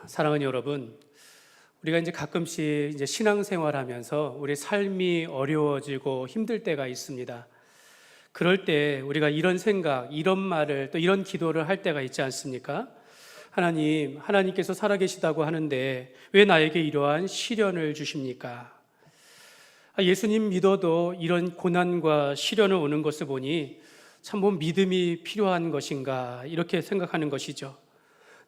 사랑하는 여러분, 우리가 이제 가끔씩 이제 신앙생활하면서 우리 삶이 어려워지고 힘들 때가 있습니다. 그럴 때 우리가 이런 생각, 이런 말을 또 이런 기도를 할 때가 있지 않습니까? 하나님께서 살아계시다고 하는데 왜 나에게 이러한 시련을 주십니까? 예수님 믿어도 이런 고난과 시련을 오는 것을 보니 참 믿음이 필요한 것인가 이렇게 생각하는 것이죠.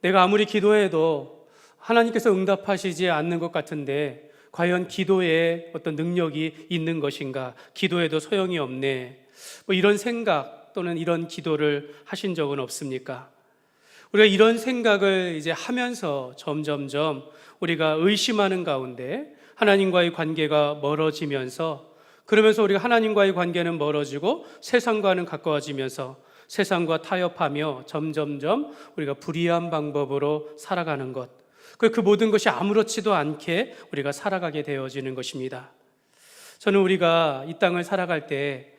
내가 아무리 기도해도 하나님께서 응답하시지 않는 것 같은데 과연 기도에 어떤 능력이 있는 것인가? 기도해도 소용이 없네. 이런 생각 또는 이런 기도를 하신 적은 없습니까? 우리가 이런 생각을 이제 하면서 점점점 우리가 의심하는 가운데 하나님과의 관계가 멀어지면서, 그러면서 우리가 하나님과의 관계는 멀어지고 세상과는 가까워지면서 세상과 타협하며 점점점 우리가 불의한 방법으로 살아가는 것, 그 모든 것이 아무렇지도 않게 우리가 살아가게 되어지는 것입니다. 저는 우리가 이 땅을 살아갈 때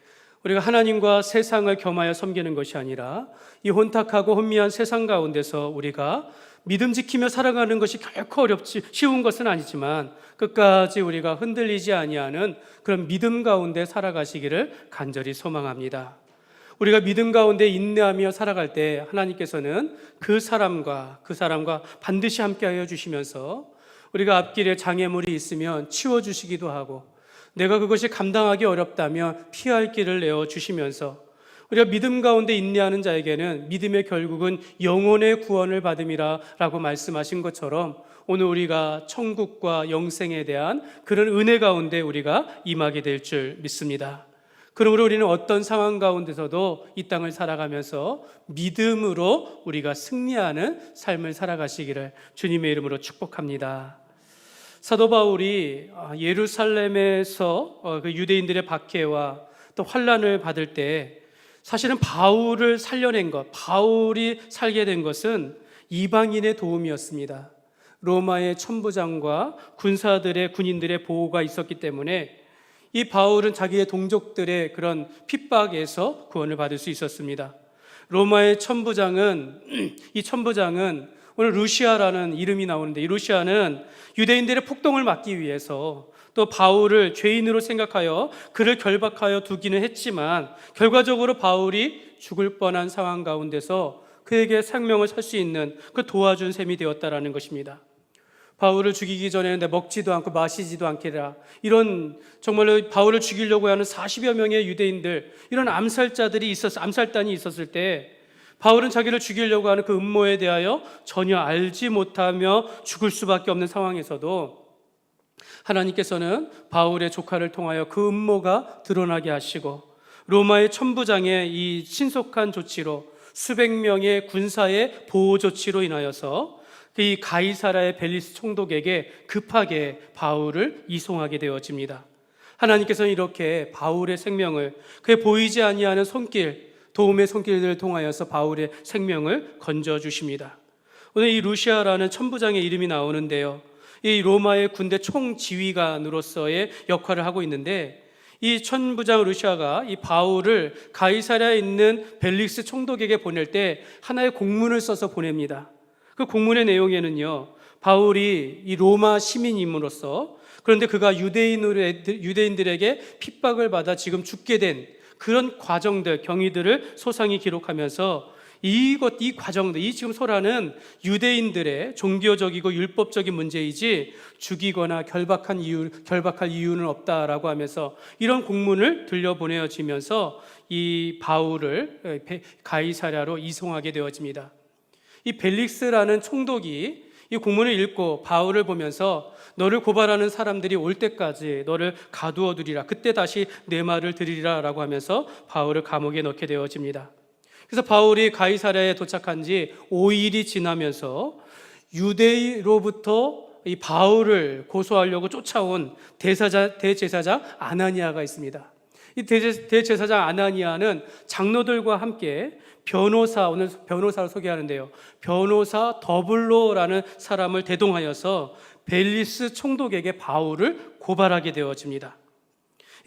우리가 하나님과 세상을 겸하여 섬기는 것이 아니라 이 혼탁하고 혼미한 세상 가운데서 우리가 믿음 지키며 살아가는 것이 결코 쉬운 것은 아니지만 끝까지 우리가 흔들리지 아니하는 그런 믿음 가운데 살아가시기를 간절히 소망합니다. 우리가 믿음 가운데 인내하며 살아갈 때 하나님께서는 그 사람과 반드시 함께하여 주시면서 우리가 앞길에 장애물이 있으면 치워주시기도 하고, 내가 그것이 감당하기 어렵다면 피할 길을 내어주시면서, 우리가 믿음 가운데 인내하는 자에게는 믿음의 결국은 영혼의 구원을 받음이라 라고 말씀하신 것처럼 오늘 우리가 천국과 영생에 대한 그런 은혜 가운데 우리가 임하게 될 줄 믿습니다. 그러므로 우리는 어떤 상황 가운데서도 이 땅을 살아가면서 믿음으로 우리가 승리하는 삶을 살아가시기를 주님의 이름으로 축복합니다. 사도 바울이 예루살렘에서 그 유대인들의 박해와 또 환난을 받을 때 사실은 바울을 살려낸 것, 바울이 살게 된 것은 이방인의 도움이었습니다. 로마의 천부장과 군인들의 보호가 있었기 때문에 이 바울은 자기의 동족들의 그런 핍박에서 구원을 받을 수 있었습니다. 로마의 천부장은 오늘 루시아라는 이름이 나오는데, 이 루시아는 유대인들의 폭동을 막기 위해서 또 바울을 죄인으로 생각하여 그를 결박하여 두기는 했지만 결과적으로 바울이 죽을 뻔한 상황 가운데서 그에게 생명을 살 수 있는 그 도와준 셈이 되었다라는 것입니다. 바울을 죽이기 전에는 먹지도 않고 마시지도 않게라, 이런 정말로 바울을 죽이려고 하는 40여 명의 유대인들, 이런 암살단이 있었을 때 바울은 자기를 죽이려고 하는 그 음모에 대하여 전혀 알지 못하며 죽을 수밖에 없는 상황에서도 하나님께서는 바울의 조카를 통하여 그 음모가 드러나게 하시고, 로마의 천부장의 이 신속한 조치로 수백 명의 군사의 보호 조치로 인하여서 이 가이사라의 벨리스 총독에게 급하게 바울을 이송하게 되어집니다. 하나님께서는 이렇게 바울의 생명을, 그의 보이지 아니하는 손길, 도움의 손길을 통하여서 바울의 생명을 건져주십니다. 오늘 이 루시아라는 천부장의 이름이 나오는데요, 이 로마의 군대 총지휘관으로서의 역할을 하고 있는데, 이 천부장 루시아가 이 바울을 가이사랴에 있는 벨릭스 총독에게 보낼 때 하나의 공문을 써서 보냅니다. 그 공문의 내용에는요, 바울이 이 로마 시민임으로써, 그런데 그가 유대인들에게 핍박을 받아 지금 죽게 된 그런 과정들, 경위들을 소상히 기록하면서 이 과정들, 이 지금 소라는 유대인들의 종교적이고 율법적인 문제이지 죽이거나 결박할 이유는 없다라고 하면서 이런 공문을 들려보내어지면서 이 바울을 가이사랴로 이송하게 되어집니다. 이 벨릭스라는 총독이 이 공문을 읽고 바울을 보면서 너를 고발하는 사람들이 올 때까지 너를 가두어 두리라, 그때 다시 내 말을 들으리라 라고 하면서 바울을 감옥에 넣게 되어집니다. 그래서 바울이 가이사랴에 도착한 지 5일이 지나면서 유대로부터 이 바울을 고소하려고 쫓아온 대제사장 아나니아가 있습니다. 이 대제사장 아나니아는 장로들과 함께 오늘 변호사를 소개하는데요, 변호사 더블로라는 사람을 대동하여서 벨리스 총독에게 바울을 고발하게 되어집니다.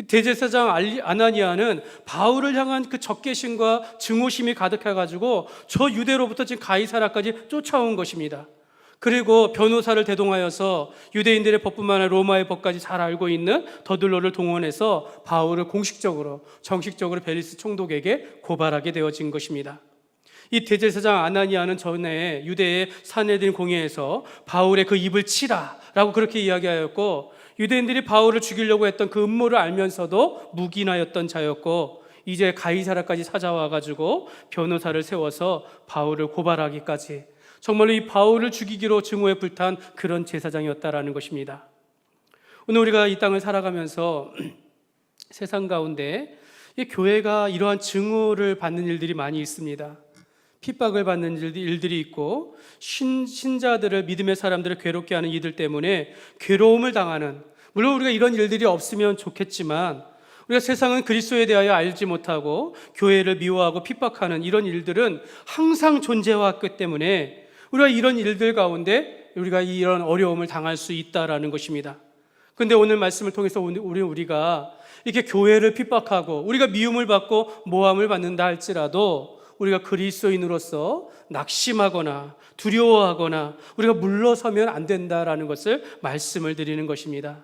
대제사장 아나니아는 바울을 향한 그 적개심과 증오심이 가득해가지고 저 유대로부터 지금 가이사랴까지 쫓아온 것입니다. 그리고 변호사를 대동하여서 유대인들의 법뿐만 아니라 로마의 법까지 잘 알고 있는 더둘로를 동원해서 바울을 공식적으로 정식적으로 벨리스 총독에게 고발하게 되어진 것입니다. 이 대제사장 아나니아는 전에 유대의 산헤드린 공회에서 바울의 그 입을 치라라고 그렇게 이야기하였고, 유대인들이 바울을 죽이려고 했던 그 음모를 알면서도 묵인하였던 자였고, 이제 가이사라까지 찾아와가지고 변호사를 세워서 바울을 고발하기까지 정말로 이 바울을 죽이기로 증오에 불탄 그런 제사장이었다라는 것입니다. 오늘 우리가 이 땅을 살아가면서 세상 가운데 이 교회가 이러한 증오를 받는 일들이 많이 있습니다. 핍박을 받는 일들이 있고, 신자들을, 믿음의 사람들을 괴롭게 하는 이들 때문에 괴로움을 당하는, 물론 우리가 이런 일들이 없으면 좋겠지만, 우리가 세상은 그리스도에 대하여 알지 못하고 교회를 미워하고 핍박하는 이런 일들은 항상 존재해왔기 때문에 우리가 이런 일들 가운데 우리가 이런 어려움을 당할 수 있다라는 것입니다. 그런데 오늘 말씀을 통해서 우리가 이렇게 교회를 핍박하고 우리가 미움을 받고 모함을 받는다 할지라도 우리가 그리스도인으로서 낙심하거나 두려워하거나 우리가 물러서면 안 된다라는 것을 말씀을 드리는 것입니다.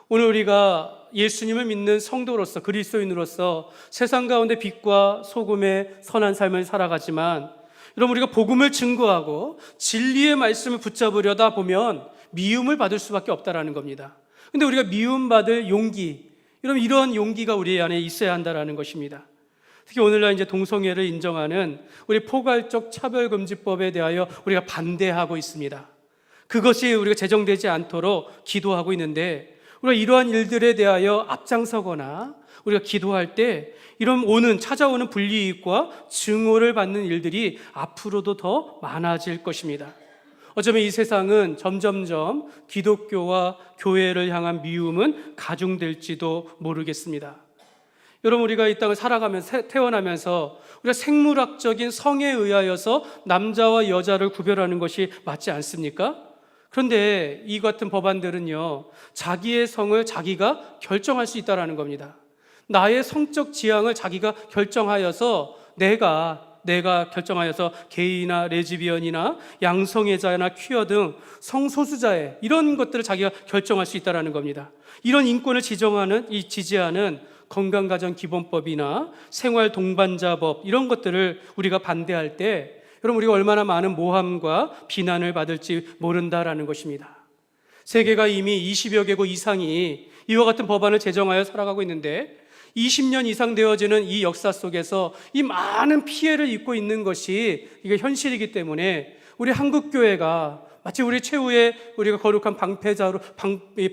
오늘 우리가 예수님을 믿는 성도로서, 그리스도인으로서 세상 가운데 빛과 소금의 선한 삶을 살아가지만, 여러분, 우리가 복음을 증거하고 진리의 말씀을 붙잡으려다 보면 미움을 받을 수밖에 없다라는 겁니다. 근데 우리가 미움받을 용기, 여러분, 이러한 용기가 우리 안에 있어야 한다라는 것입니다. 특히 오늘날 이제 동성애를 인정하는 우리 포괄적 차별금지법에 대하여 우리가 반대하고 있습니다. 그것이 우리가 제정되지 않도록 기도하고 있는데, 우리가 이러한 일들에 대하여 앞장서거나 우리가 기도할 때 이런 찾아오는 불이익과 증오를 받는 일들이 앞으로도 더 많아질 것입니다. 어쩌면 이 세상은 점점점 기독교와 교회를 향한 미움은 가중될지도 모르겠습니다. 여러분, 우리가 이 땅을 살아가면서, 태어나면서 우리가 생물학적인 성에 의하여서 남자와 여자를 구별하는 것이 맞지 않습니까? 그런데 이 같은 법안들은요, 자기의 성을 자기가 결정할 수 있다는 겁니다. 나의 성적 지향을 자기가 결정하여서 내가 결정하여서 게이나 레즈비언이나 양성애자나 퀴어 등 성소수자의 이런 것들을 자기가 결정할 수 있다는 겁니다. 이런 인권을 지지하는 건강가정기본법이나 생활동반자법, 이런 것들을 우리가 반대할 때 여러분, 우리가 얼마나 많은 모함과 비난을 받을지 모른다라는 것입니다. 세계가 이미 20여 개국 이상이 이와 같은 법안을 제정하여 살아가고 있는데, 20년 이상 되어지는 이 역사 속에서 이 많은 피해를 입고 있는 것이 이게 현실이기 때문에 우리 한국교회가 마치 우리 최후의 우리가 거룩한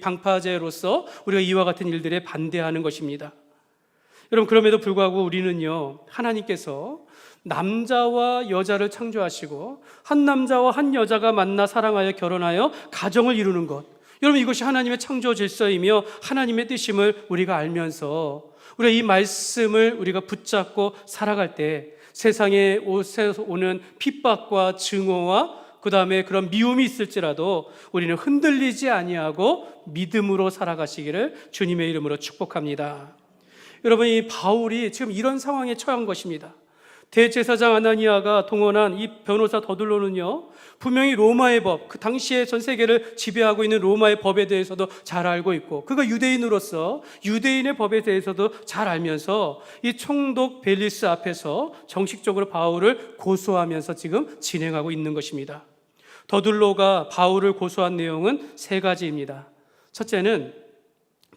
방파제로서 우리가 이와 같은 일들에 반대하는 것입니다. 여러분, 그럼에도 불구하고 우리는요, 하나님께서 남자와 여자를 창조하시고 한 남자와 한 여자가 만나 사랑하여 결혼하여 가정을 이루는 것, 여러분, 이것이 하나님의 창조 질서이며 하나님의 뜻임을 우리가 알면서 우리가 이 말씀을 우리가 붙잡고 살아갈 때 세상에 오는 핍박과 증오와 그 다음에 그런 미움이 있을지라도 우리는 흔들리지 아니하고 믿음으로 살아가시기를 주님의 이름으로 축복합니다. 여러분, 이 바울이 지금 이런 상황에 처한 것입니다. 대제사장 아나니아가 동원한 이 변호사 더둘로는요, 분명히 로마의 법, 그 당시에 전 세계를 지배하고 있는 로마의 법에 대해서도 잘 알고 있고, 그가 유대인으로서 유대인의 법에 대해서도 잘 알면서 이 총독 벨리스 앞에서 정식적으로 바울을 고소하면서 지금 진행하고 있는 것입니다. 더둘로가 바울을 고소한 내용은 3가지입니다. 첫째는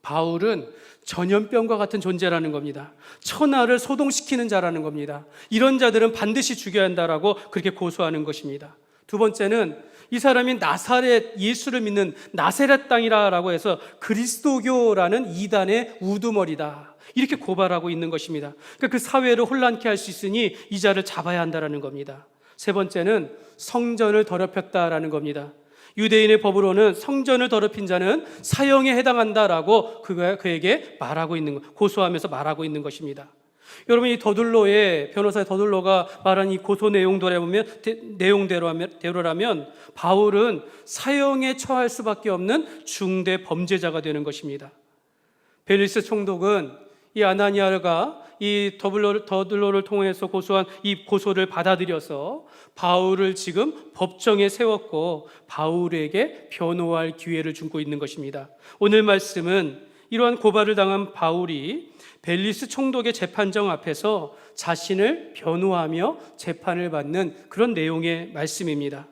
바울은 전염병과 같은 존재라는 겁니다. 천하를 소동시키는 자라는 겁니다. 이런 자들은 반드시 죽여야 한다라고 그렇게 고소하는 것입니다. 두 번째는 이 사람이 나사렛 예수를 믿는 나사렛 땅이라고 해서 그리스도교라는 이단의 우두머리다, 이렇게 고발하고 있는 것입니다. 그러니까 그 사회를 혼란케 할 수 있으니 이 자를 잡아야 한다는 겁니다. 세 번째는 성전을 더럽혔다라는 겁니다. 유대인의 법으로는 성전을 더럽힌 자는 사형에 해당한다라고 그에게 말하고 있는 것, 고소하면서 말하고 있는 것입니다. 여러분, 이 변호사의 더둘로가 말한 이 고소 내용대로라면 바울은 사형에 처할 수밖에 없는 중대 범죄자가 되는 것입니다. 벨리스 총독은 이 아나니아가 이 더들로를 통해서 고소한 이 고소를 받아들여서 바울을 지금 법정에 세웠고 바울에게 변호할 기회를 주고 있는 것입니다. 오늘 말씀은 이러한 고발을 당한 바울이 벨리스 총독의 재판정 앞에서 자신을 변호하며 재판을 받는 그런 내용의 말씀입니다.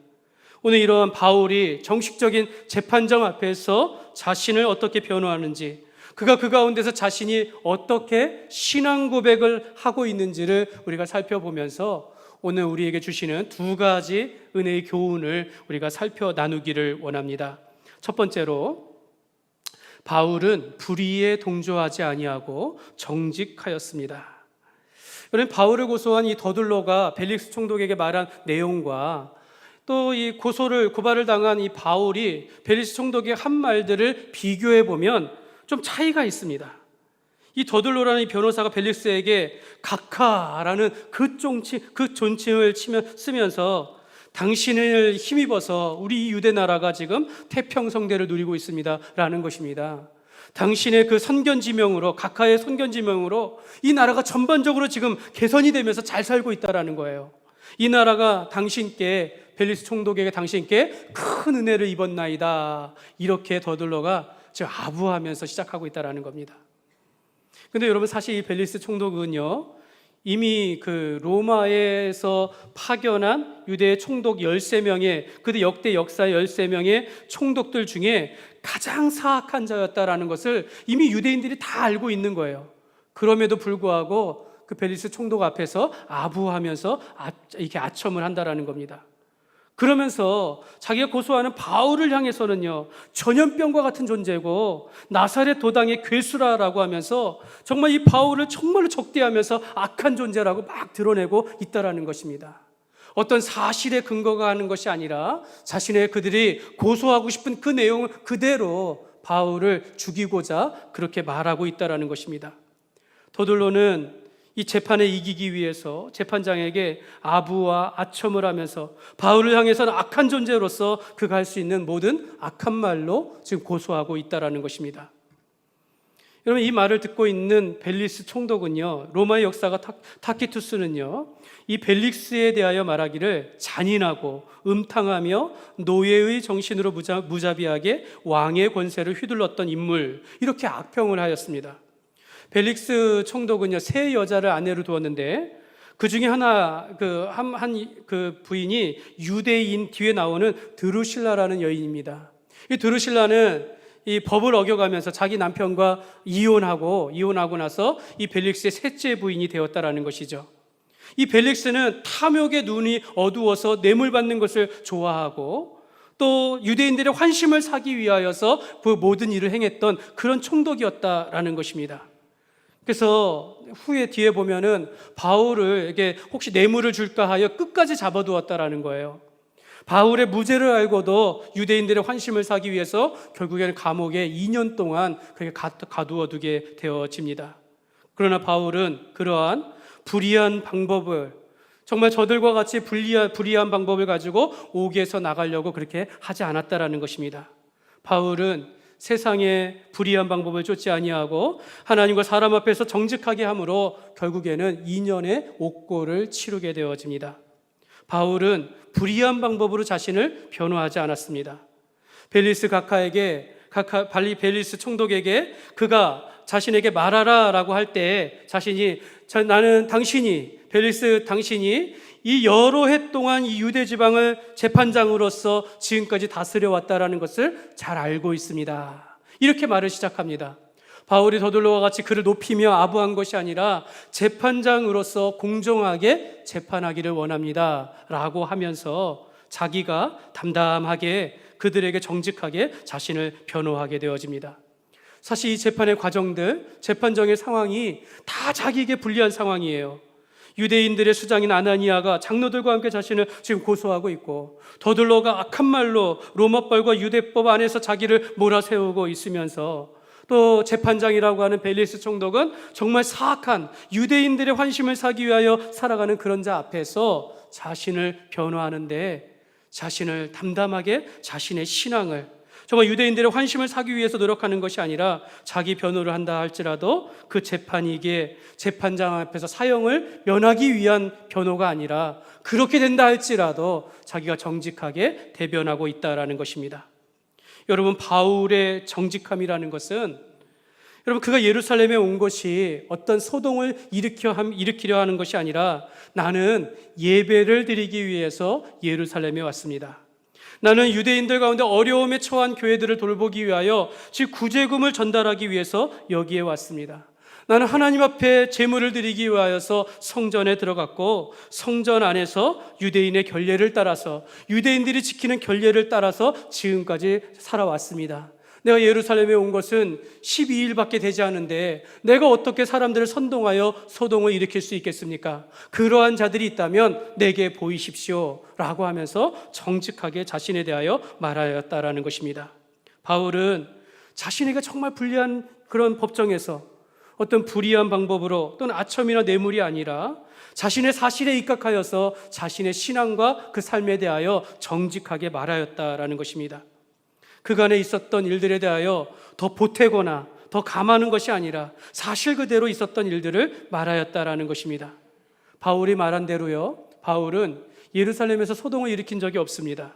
오늘 이러한 바울이 정식적인 재판정 앞에서 자신을 어떻게 변호하는지, 그가 그 가운데서 자신이 어떻게 신앙 고백을 하고 있는지를 우리가 살펴보면서 오늘 우리에게 주시는 두 가지 은혜의 교훈을 우리가 살펴 나누기를 원합니다. 첫 번째로, 바울은 불의에 동조하지 아니하고 정직하였습니다. 여러분, 바울을 고소한 이 더들로가 벨릭스 총독에게 말한 내용과 또 이 고발을 당한 이 바울이 벨릭스 총독의 한 말들을 비교해 보면 좀 차이가 있습니다. 이 더들로라는 이 변호사가 벨릭스에게 각하라는 그 존칭을 쓰면서 당신을 힘입어서 우리 유대 나라가 지금 태평성대를 누리고 있습니다 라는 것입니다. 당신의 그 선견지명으로, 각하의 선견지명으로 이 나라가 전반적으로 지금 개선이 되면서 잘 살고 있다라는 거예요. 이 나라가 당신께, 벨리스 총독에게 당신께 큰 은혜를 입었나이다, 이렇게 더들로가 지금 아부하면서 시작하고 있다라는 겁니다. 근데 여러분, 사실 이 벨리스 총독은요, 이미 그 로마에서 파견한 유대의 총독 13명의, 그들 역대 역사의 13명의 총독들 중에 가장 사악한 자였다라는 것을 이미 유대인들이 다 알고 있는 거예요. 그럼에도 불구하고 그 벨리스 총독 앞에서 아부하면서 이렇게 아첨을 한다라는 겁니다. 그러면서 자기가 고소하는 바울을 향해서는요, 전염병과 같은 존재고 나사렛 도당의 괴수라라고 하면서 정말 이 바울을 정말로 적대하면서 악한 존재라고 막 드러내고 있다라는 것입니다. 어떤 사실에 근거가 하는 것이 아니라 자신의 그들이 고소하고 싶은 그 내용을 그대로 바울을 죽이고자 그렇게 말하고 있다라는 것입니다. 더들로는 이 재판에 이기기 위해서 재판장에게 아부와 아첨을 하면서 바울을 향해서는 악한 존재로서 그가 할 수 있는 모든 악한 말로 지금 고소하고 있다라는 것입니다. 여러분, 이 말을 듣고 있는 벨리스 총독은요, 로마의 역사가 타키투스는요, 이 벨릭스에 대하여 말하기를 잔인하고 음탕하며 노예의 정신으로 무자비하게 왕의 권세를 휘둘렀던 인물, 이렇게 악평을 하였습니다. 벨릭스 총독은요, 세 여자를 아내로 두었는데 그 중에 그 부인이 유대인, 뒤에 나오는 드루실라라는 여인입니다. 이 드루실라는 이 법을 어겨가면서 자기 남편과 이혼하고 나서 이 벨릭스의 셋째 부인이 되었다라는 것이죠. 이 벨릭스는 탐욕의 눈이 어두워서 뇌물 받는 것을 좋아하고 또 유대인들의 환심을 사기 위하여서 그 모든 일을 행했던 그런 총독이었다라는 것입니다. 그래서 후에 뒤에 보면은 바울에게 혹시 뇌물을 줄까 하여 끝까지 잡아두었다라는 거예요. 바울의 무죄를 알고도 유대인들의 환심을 사기 위해서 결국에는 감옥에 2년 동안 그렇게 가두어두게 되어집니다. 그러나 바울은 그러한 불의한 방법을, 정말 저들과 같이 불의한 방법을 가지고 옥에서 나가려고 그렇게 하지 않았다라는 것입니다. 바울은 세상의 불의한 방법을 쫓지 아니하고 하나님과 사람 앞에서 정직하게 함으로 결국에는 2년의 옥고를 치르게 되어집니다. 바울은 불의한 방법으로 자신을 변호하지 않았습니다. 벨리스 벨리스 총독에게 그가 자신에게 말하라라고 할 때 자신이 벨리스 당신이 이 여러 해 동안 이 유대 지방을 재판장으로서 지금까지 다스려 왔다라는 것을 잘 알고 있습니다. 이렇게 말을 시작합니다. 바울이 더들로와 같이 그를 높이며 아부한 것이 아니라 재판장으로서 공정하게 재판하기를 원합니다 라고 하면서 자기가 담담하게 그들에게 정직하게 자신을 변호하게 되어집니다. 사실 이 재판의 과정들, 재판정의 상황이 다 자기에게 불리한 상황이에요. 유대인들의 수장인 아나니아가 장로들과 함께 자신을 지금 고소하고 있고, 더들로가 악한 말로 로마법과 유대법 안에서 자기를 몰아세우고 있으면서, 또 재판장이라고 하는 벨리스 총독은 정말 사악한 유대인들의 환심을 사기 위하여 살아가는 그런 자 앞에서 자신을 변호하는데 자신을 담담하게 자신의 신앙을, 정말 유대인들의 환심을 사기 위해서 노력하는 것이 아니라 자기 변호를 한다 할지라도 그 재판이 이게 재판장 앞에서 사형을 면하기 위한 변호가 아니라 그렇게 된다 할지라도 자기가 정직하게 대변하고 있다라는 것입니다. 여러분, 바울의 정직함이라는 것은 여러분, 그가 예루살렘에 온 것이 어떤 소동을 일으키려 하는 것이 아니라 나는 예배를 드리기 위해서 예루살렘에 왔습니다. 나는 유대인들 가운데 어려움에 처한 교회들을 돌보기 위하여 즉 구제금을 전달하기 위해서 여기에 왔습니다. 나는 하나님 앞에 제물을 드리기 위하여서 성전에 들어갔고 성전 안에서 유대인의 결례를 따라서 유대인들이 지키는 결례를 따라서 지금까지 살아왔습니다. 내가 예루살렘에 온 것은 12일밖에 되지 않은데 내가 어떻게 사람들을 선동하여 소동을 일으킬 수 있겠습니까? 그러한 자들이 있다면 내게 보이십시오 라고 하면서 정직하게 자신에 대하여 말하였다라는 것입니다. 바울은 자신에게 정말 불리한 그런 법정에서 어떤 불이한 방법으로 또는 아첨이나 뇌물이 아니라 자신의 사실에 입각하여서 자신의 신앙과 그 삶에 대하여 정직하게 말하였다라는 것입니다. 그간에 있었던 일들에 대하여 더 보태거나 더 감하는 것이 아니라 사실 그대로 있었던 일들을 말하였다라는 것입니다. 바울이 말한 대로요, 바울은 예루살렘에서 소동을 일으킨 적이 없습니다.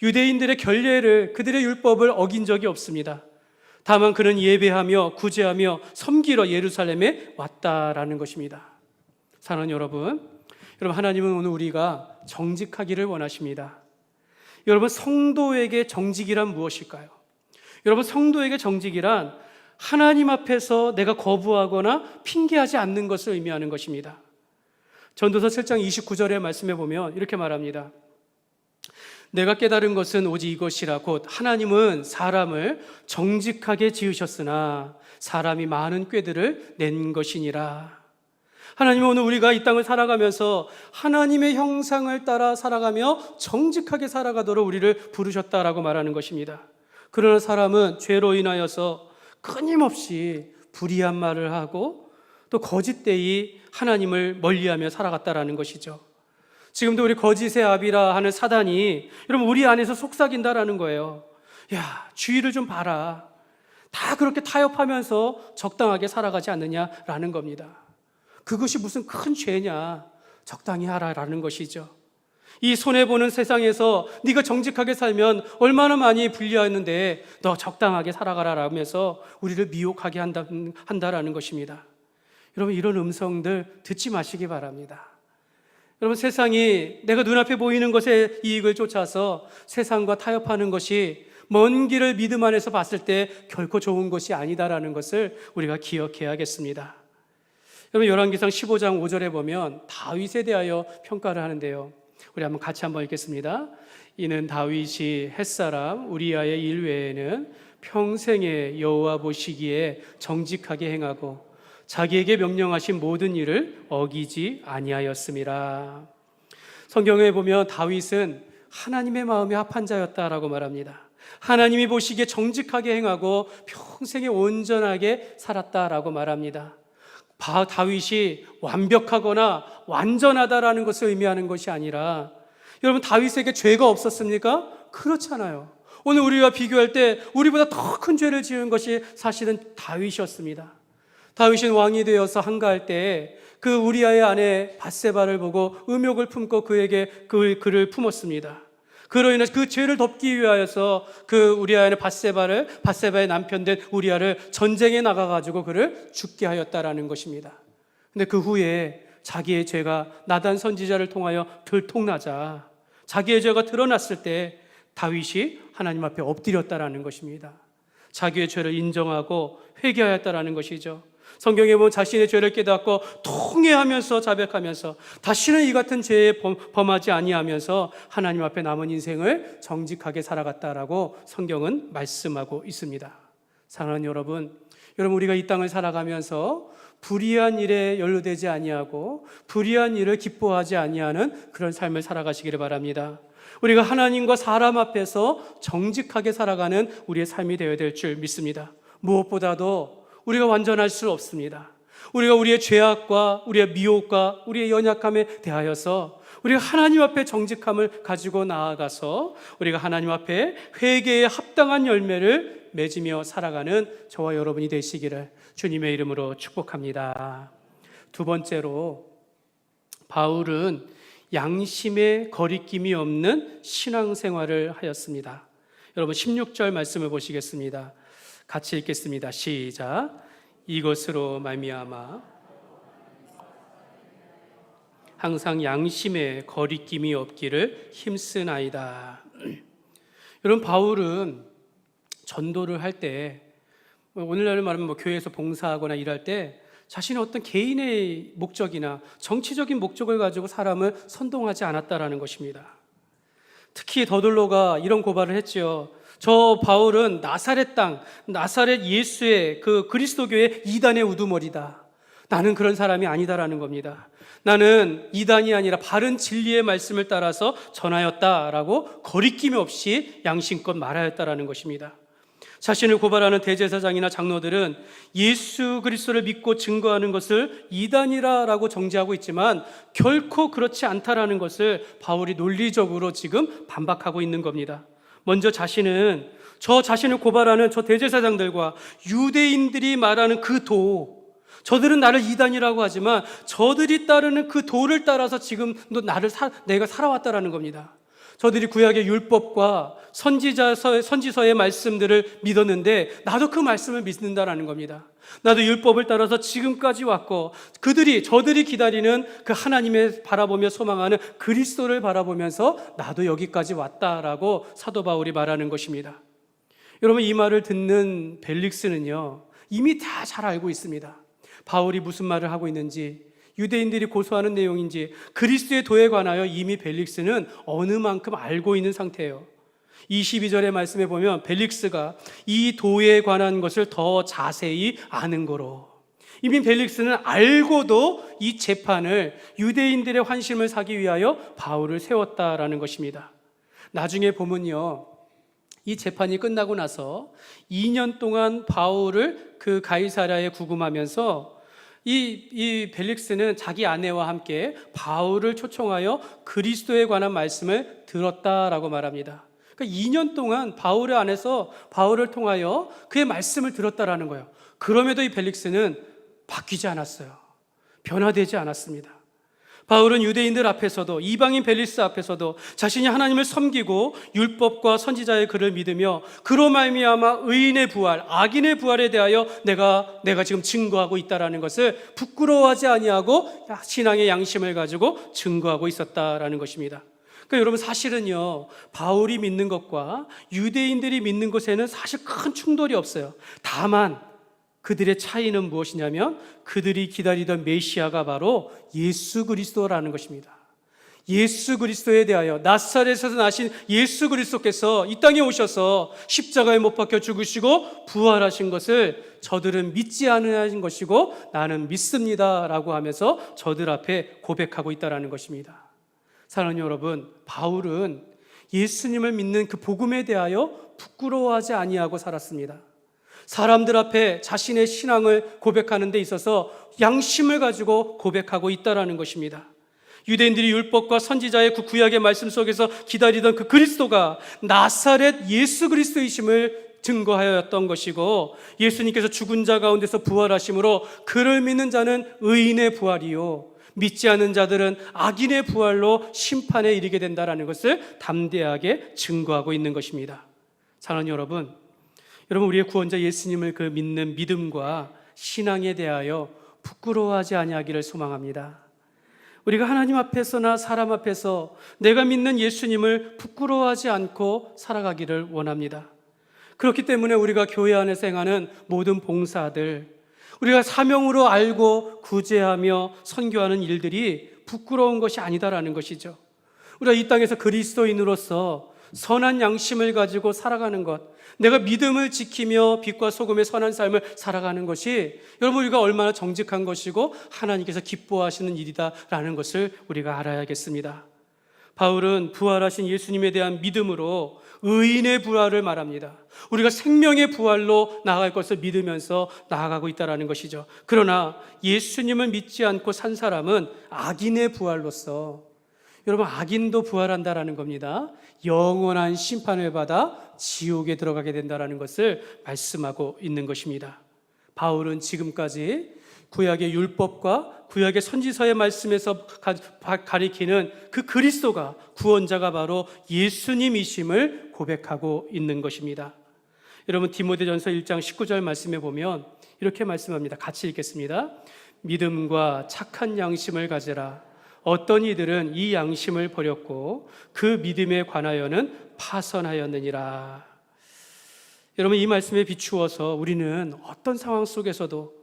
유대인들의 결례를, 그들의 율법을 어긴 적이 없습니다. 다만 그는 예배하며 구제하며 섬기러 예루살렘에 왔다라는 것입니다. 사랑하는 여러분, 하나님은 오늘 우리가 정직하기를 원하십니다. 여러분, 성도에게 정직이란 무엇일까요? 여러분, 성도에게 정직이란 하나님 앞에서 내가 거부하거나 핑계하지 않는 것을 의미하는 것입니다. 전도서 7장 29절의 말씀에 보면 이렇게 말합니다. 내가 깨달은 것은 오직 이것이라 곧 하나님은 사람을 정직하게 지으셨으나 사람이 많은 꾀들을 낸 것이니라. 하나님은 오늘 우리가 이 땅을 살아가면서 하나님의 형상을 따라 살아가며 정직하게 살아가도록 우리를 부르셨다라고 말하는 것입니다. 그러나 사람은 죄로 인하여서 끊임없이 불의한 말을 하고 또 거짓되이 하나님을 멀리하며 살아갔다라는 것이죠. 지금도 우리 거짓의 아비라 하는 사단이 여러분 우리 안에서 속삭인다라는 거예요. 야, 주의를 좀 봐라. 다 그렇게 타협하면서 적당하게 살아가지 않느냐라는 겁니다. 그것이 무슨 큰 죄냐, 적당히 하라라는 것이죠. 이 손해보는 세상에서 네가 정직하게 살면 얼마나 많이 불리하는데 너 적당하게 살아가라라면서 우리를 미혹하게 한다라는 것입니다. 여러분, 이런 음성들 듣지 마시기 바랍니다. 여러분, 세상이 내가 눈앞에 보이는 것에 이익을 쫓아서 세상과 타협하는 것이 먼 길을 믿음 안에서 봤을 때 결코 좋은 것이 아니다라는 것을 우리가 기억해야겠습니다. 여러분, 열왕기상 15장 5절에 보면 다윗에 대하여 평가를 하는데요. 우리 같이 한번 읽겠습니다. 이는 다윗이 햇사람 우리아의 일 외에는 평생에 여호와 보시기에 정직하게 행하고 자기에게 명령하신 모든 일을 어기지 아니하였음이라. 성경에 보면 다윗은 하나님의 마음에 합한 자였다라고 말합니다. 하나님이 보시기에 정직하게 행하고 평생에 온전하게 살았다라고 말합니다. 다윗이 완벽하거나 완전하다라는 것을 의미하는 것이 아니라 여러분, 다윗에게 죄가 없었습니까? 그렇잖아요. 오늘 우리와 비교할 때 우리보다 더 큰 죄를 지은 것이 사실은 다윗이었습니다. 다윗은 왕이 되어서 한가할 때 그 우리아의 아내 밧세바를 보고 음욕을 품고 그에게 그를 품었습니다. 그로 인해서 그 죄를 덮기 위하여서 그 우리아의 아내 밧세바의 남편 된 우리아를 전쟁에 나가가지고 그를 죽게 하였다라는 것입니다. 근데 그 후에 자기의 죄가 나단 선지자를 통하여 들통나자 자기의 죄가 드러났을 때 다윗이 하나님 앞에 엎드렸다라는 것입니다. 자기의 죄를 인정하고 회개하였다라는 것이죠. 성경에 보면 자신의 죄를 깨닫고 통회하면서 자백하면서 다시는 이 같은 죄에 범하지 아니하면서 하나님 앞에 남은 인생을 정직하게 살아갔다라고 성경은 말씀하고 있습니다. 사랑하는 여러분, 우리가 이 땅을 살아가면서 불의한 일에 연루되지 아니하고 불의한 일을 기뻐하지 아니하는 그런 삶을 살아가시기를 바랍니다. 우리가 하나님과 사람 앞에서 정직하게 살아가는 우리의 삶이 되어야 될 줄 믿습니다. 무엇보다도 우리가 완전할 수 없습니다. 우리가 우리의 죄악과 우리의 미혹과 우리의 연약함에 대하여서 우리가 하나님 앞에 정직함을 가지고 나아가서 우리가 하나님 앞에 회개에 합당한 열매를 맺으며 살아가는 저와 여러분이 되시기를 주님의 이름으로 축복합니다. 두 번째로, 바울은 양심에 거리낌이 없는 신앙생활을 하였습니다. 여러분 16절 말씀을 보시겠습니다. 같이 읽겠습니다. 시작. 이것으로 말미암아 항상 양심에 거리낌이 없기를 힘쓰나이다. 여러분, 바울은 전도를 할 때, 오늘날 말하면 교회에서 봉사하거나 일할 때 자신의 어떤 개인의 목적이나 정치적인 목적을 가지고 사람을 선동하지 않았다라는 것입니다. 특히 더들로가 이런 고발을 했지요. 저 바울은 나사렛 땅, 나사렛 예수의 그 그리스도교의 이단의 우두머리다. 나는 그런 사람이 아니다라는 겁니다. 나는 이단이 아니라 바른 진리의 말씀을 따라서 전하였다라고 거리낌 없이 양심껏 말하였다라는 것입니다. 자신을 고발하는 대제사장이나 장로들은 예수 그리스도를 믿고 증거하는 것을 이단이라고 정죄하고 있지만 결코 그렇지 않다라는 것을 바울이 논리적으로 지금 반박하고 있는 겁니다. 먼저 저 자신을 고발하는 저 대제사장들과 유대인들이 말하는 그 저들은 나를 이단이라고 하지만 저들이 따르는 그 도를 따라서 지금도 내가 살아왔다라는 겁니다. 저들이 구약의 율법과 선지서의 말씀들을 믿었는데 나도 그 말씀을 믿는다라는 겁니다. 나도 율법을 따라서 지금까지 왔고 저들이 기다리는 그 하나님을 바라보며 소망하는 그리스도를 바라보면서 나도 여기까지 왔다라고 사도 바울이 말하는 것입니다. 여러분, 이 말을 듣는 벨릭스는요, 이미 다 잘 알고 있습니다. 바울이 무슨 말을 하고 있는지, 유대인들이 고소하는 내용인지 그리스도의 도에 관하여 이미 벨릭스는 어느 만큼 알고 있는 상태예요. 22절의 말씀에 보면 벨릭스가 이 도에 관한 것을 더 자세히 아는 거로, 이미 벨릭스는 알고도 이 재판을 유대인들의 환심을 사기 위하여 바울을 세웠다라는 것입니다. 나중에 보면요, 이 재판이 끝나고 나서 2년 동안 바울을 그 가이사랴에 구금하면서 이 벨릭스는 자기 아내와 함께 바울을 초청하여 그리스도에 관한 말씀을 들었다라고 말합니다. 그러니까 2년 동안 바울의 안에서 바울을 통하여 그의 말씀을 들었다라는 거예요. 그럼에도 이 벨릭스는 바뀌지 않았어요. 변화되지 않았습니다. 바울은 유대인들 앞에서도 이방인 벨릭스 앞에서도 자신이 하나님을 섬기고 율법과 선지자의 글을 믿으며 그로 말미암아 의인의 부활, 악인의 부활에 대하여 내가 지금 증거하고 있다라는 것을 부끄러워하지 아니하고 신앙의 양심을 가지고 증거하고 있었다라는 것입니다. 그러니까 여러분, 사실은요, 바울이 믿는 것과 유대인들이 믿는 것에는 사실 큰 충돌이 없어요. 다만 그들의 차이는 무엇이냐면 그들이 기다리던 메시아가 바로 예수 그리스도라는 것입니다. 예수 그리스도에 대하여 나사렛에서 나신 예수 그리스도께서 이 땅에 오셔서 십자가에 못 박혀 죽으시고 부활하신 것을 저들은 믿지 않으신 것이고 나는 믿습니다라고 하면서 저들 앞에 고백하고 있다는 것입니다. 사랑하는 여러분, 바울은 예수님을 믿는 그 복음에 대하여 부끄러워하지 아니하고 살았습니다. 사람들 앞에 자신의 신앙을 고백하는 데 있어서 양심을 가지고 고백하고 있다는 것입니다. 유대인들이 율법과 선지자의 그 구약의 말씀 속에서 기다리던 그 그리스도가 나사렛 예수 그리스도이심을 증거하였던 것이고, 예수님께서 죽은 자 가운데서 부활하심으로 그를 믿는 자는 의인의 부활이요 믿지 않는 자들은 악인의 부활로 심판에 이르게 된다는 것을 담대하게 증거하고 있는 것입니다. 사랑하는 여러분, 우리의 구원자 예수님을 그 믿는 믿음과 신앙에 대하여 부끄러워하지 아니하기를 소망합니다. 우리가 하나님 앞에서나 사람 앞에서 내가 믿는 예수님을 부끄러워하지 않고 살아가기를 원합니다. 그렇기 때문에 우리가 교회 안에서 행하는 모든 봉사들, 우리가 사명으로 알고 구제하며 선교하는 일들이 부끄러운 것이 아니다라는 것이죠. 우리가 이 땅에서 그리스도인으로서 선한 양심을 가지고 살아가는 것, 내가 믿음을 지키며 빛과 소금의 선한 삶을 살아가는 것이 여러분, 우리가 얼마나 정직한 것이고 하나님께서 기뻐하시는 일이다라는 것을 우리가 알아야겠습니다. 바울은 부활하신 예수님에 대한 믿음으로 의인의 부활을 말합니다. 우리가 생명의 부활로 나아갈 것을 믿으면서 나아가고 있다는 것이죠. 그러나 예수님을 믿지 않고 산 사람은 악인의 부활로서, 여러분, 악인도 부활한다라는 겁니다. 영원한 심판을 받아 지옥에 들어가게 된다라는 것을 말씀하고 있는 것입니다. 바울은 지금까지 구약의 율법과 구약의 선지서의 말씀에서 가리키는 그 그리스도가, 구원자가 바로 예수님이심을 고백하고 있는 것입니다. 여러분, 디모데전서 1장 19절 말씀에 보면 이렇게 말씀합니다. 같이 읽겠습니다. 믿음과 착한 양심을 가지라. 어떤 이들은 이 양심을 버렸고 그 믿음에 관하여는 파선하였느니라. 여러분, 이 말씀에 비추어서 우리는 어떤 상황 속에서도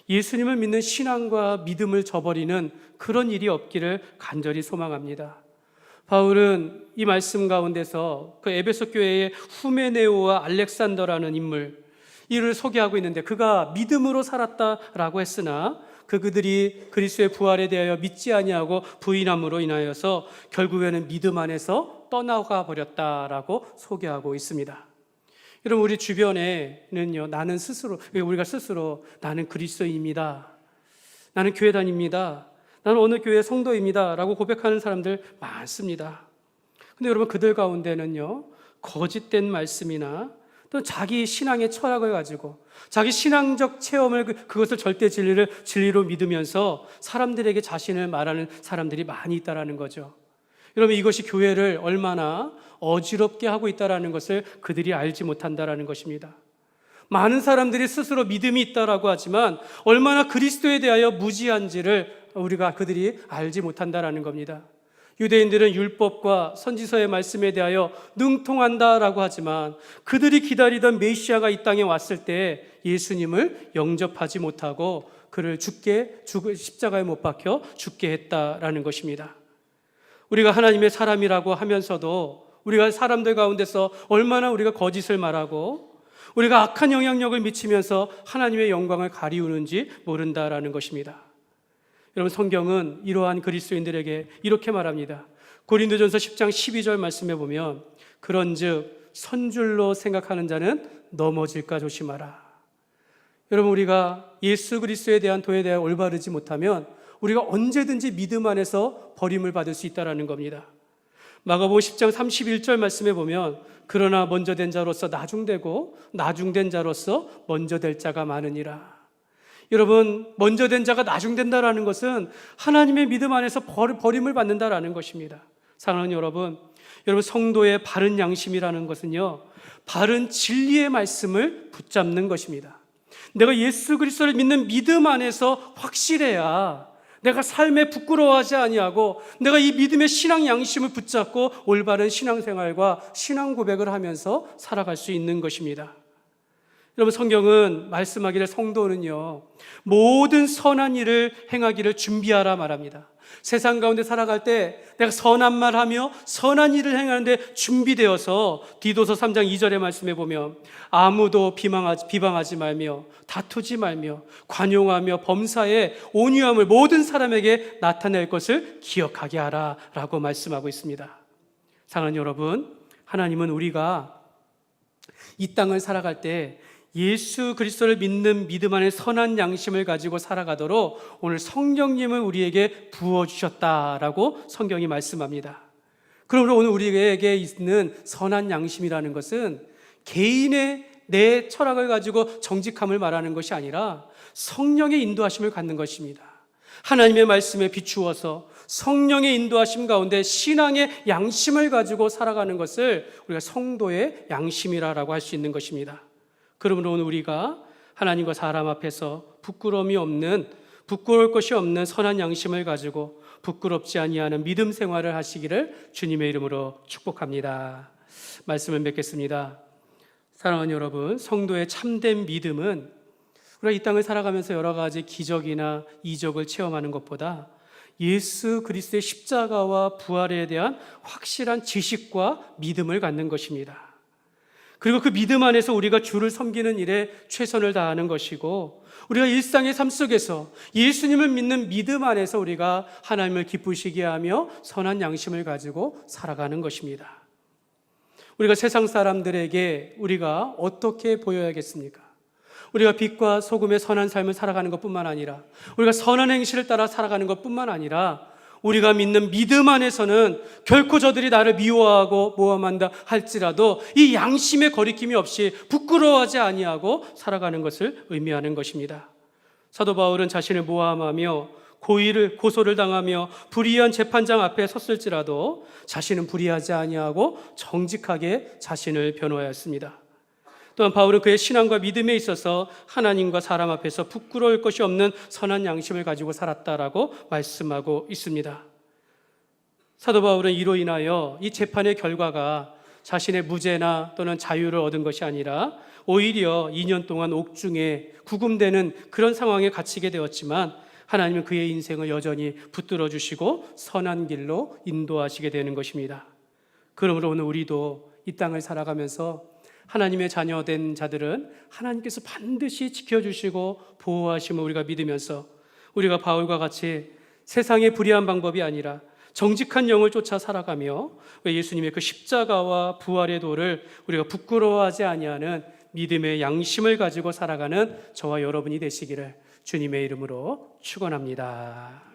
예수님을 믿는 신앙과 믿음을 저버리는 그런 일이 없기를 간절히 소망합니다. 바울은 이 말씀 가운데서 그 에베소 교회의 후메네오와 알렉산더라는 인물, 이를 소개하고 있는데, 그가 믿음으로 살았다라고 했으나 그들이 그리스도의 부활에 대하여 믿지 아니하고 부인함으로 인하여서 결국에는 믿음 안에서 떠나가 버렸다라고 소개하고 있습니다. 여러분, 우리 주변에는요, 우리가 스스로 나는 그리스도인입니다, 나는 교회 다닙니다, 나는 어느 교회 성도입니다 라고 고백하는 사람들 많습니다. 근데 여러분, 그들 가운데는요, 거짓된 말씀이나 또 자기 신앙의 철학을 가지고 자기 신앙적 체험을, 그것을 절대 진리로 믿으면서 사람들에게 자신을 말하는 사람들이 많이 있다라는 거죠. 여러분, 이것이 교회를 얼마나 어지럽게 하고 있다라는 것을 그들이 알지 못한다라는 것입니다. 많은 사람들이 스스로 믿음이 있다라고 하지만 얼마나 그리스도에 대하여 무지한지를 그들이 알지 못한다라는 겁니다. 유대인들은 율법과 선지서의 말씀에 대하여 능통한다라고 하지만 그들이 기다리던 메시아가 이 땅에 왔을 때 예수님을 영접하지 못하고 그를 십자가에 못 박혀 죽게 했다라는 것입니다. 우리가 하나님의 사람이라고 하면서도 우리가 사람들 가운데서 얼마나 우리가 거짓을 말하고 우리가 악한 영향력을 미치면서 하나님의 영광을 가리우는지 모른다라는 것입니다. 여러분, 성경은 이러한 그리스도인들에게 이렇게 말합니다. 고린도전서 10장 12절 말씀에 보면 그런즉 선줄로 생각하는 자는 넘어질까 조심하라. 여러분, 우리가 예수 그리스도에 대한 도에 대해 올바르지 못하면 우리가 언제든지 믿음 안에서 버림을 받을 수 있다는 겁니다. 마가복음 10장 31절 말씀에 보면 그러나 먼저 된 자로서 나중되고 나중된 자로서 먼저 될 자가 많으니라. 여러분, 먼저 된 자가 나중된다라는 것은 하나님의 믿음 안에서 버림을 받는다라는 것입니다. 사랑하는 여러분, 성도의 바른 양심이라는 것은요, 바른 진리의 말씀을 붙잡는 것입니다. 내가 예수 그리스도를 믿는 믿음 안에서 확실해야 내가 삶에 부끄러워하지 아니하고 내가 이 믿음의 신앙 양심을 붙잡고 올바른 신앙생활과 신앙 고백을 하면서 살아갈 수 있는 것입니다. 여러분, 성경은 말씀하기를 성도는요, 모든 선한 일을 행하기를 준비하라 말합니다. 세상 가운데 살아갈 때 내가 선한 말하며 선한 일을 행하는데 준비되어서 디도서 3장 2절의 말씀에 보면 아무도 비방하지 말며 다투지 말며 관용하며 범사에 온유함을 모든 사람에게 나타낼 것을 기억하게 하라 라고 말씀하고 있습니다. 사랑하는 여러분, 하나님은 우리가 이 땅을 살아갈 때 예수 그리스도를 믿는 믿음 안에 선한 양심을 가지고 살아가도록 오늘 성령님을 우리에게 부어주셨다라고 성경이 말씀합니다. 그러므로 오늘 우리에게 있는 선한 양심이라는 것은 개인의 내 철학을 가지고 정직함을 말하는 것이 아니라 성령의 인도하심을 갖는 것입니다. 하나님의 말씀에 비추어서 성령의 인도하심 가운데 신앙의 양심을 가지고 살아가는 것을 우리가 성도의 양심이라고 할 수 있는 것입니다. 그러므로 오늘 우리가 하나님과 사람 앞에서 부끄러울 것이 없는 선한 양심을 가지고 부끄럽지 아니하는 믿음 생활을 하시기를 주님의 이름으로 축복합니다. 말씀을 맺겠습니다. 사랑하는 여러분, 성도의 참된 믿음은 우리가 이 땅을 살아가면서 여러 가지 기적이나 이적을 체험하는 것보다 예수 그리스도의 십자가와 부활에 대한 확실한 지식과 믿음을 갖는 것입니다. 그리고 그 믿음 안에서 우리가 주를 섬기는 일에 최선을 다하는 것이고, 우리가 일상의 삶 속에서 예수님을 믿는 믿음 안에서 우리가 하나님을 기쁘시게 하며 선한 양심을 가지고 살아가는 것입니다. 우리가 세상 사람들에게 우리가 어떻게 보여야겠습니까? 우리가 빛과 소금의 선한 삶을 살아가는 것뿐만 아니라 우리가 선한 행실을 따라 살아가는 것뿐만 아니라 우리가 믿는 믿음 안에서는 결코 저들이 나를 미워하고 모함한다 할지라도 이 양심의 거리낌이 없이 부끄러워하지 아니하고 살아가는 것을 의미하는 것입니다. 사도 바울은 자신을 모함하며 고소를 당하며 불의한 재판장 앞에 섰을지라도 자신은 불의하지 아니하고 정직하게 자신을 변호하였습니다. 또한 바울은 그의 신앙과 믿음에 있어서 하나님과 사람 앞에서 부끄러울 것이 없는 선한 양심을 가지고 살았다라고 말씀하고 있습니다. 사도 바울은 이로 인하여 이 재판의 결과가 자신의 무죄나 또는 자유를 얻은 것이 아니라 오히려 2년 동안 옥중에 구금되는 그런 상황에 갇히게 되었지만 하나님은 그의 인생을 여전히 붙들어 주시고 선한 길로 인도하시게 되는 것입니다. 그러므로 오늘 우리도 이 땅을 살아가면서 하나님의 자녀된 자들은 하나님께서 반드시 지켜주시고 보호하심을 우리가 믿으면서 우리가 바울과 같이 세상의 불의한 방법이 아니라 정직한 영을 쫓아 살아가며 예수님의 그 십자가와 부활의 도를 우리가 부끄러워하지 아니하는 믿음의 양심을 가지고 살아가는 저와 여러분이 되시기를 주님의 이름으로 축원합니다.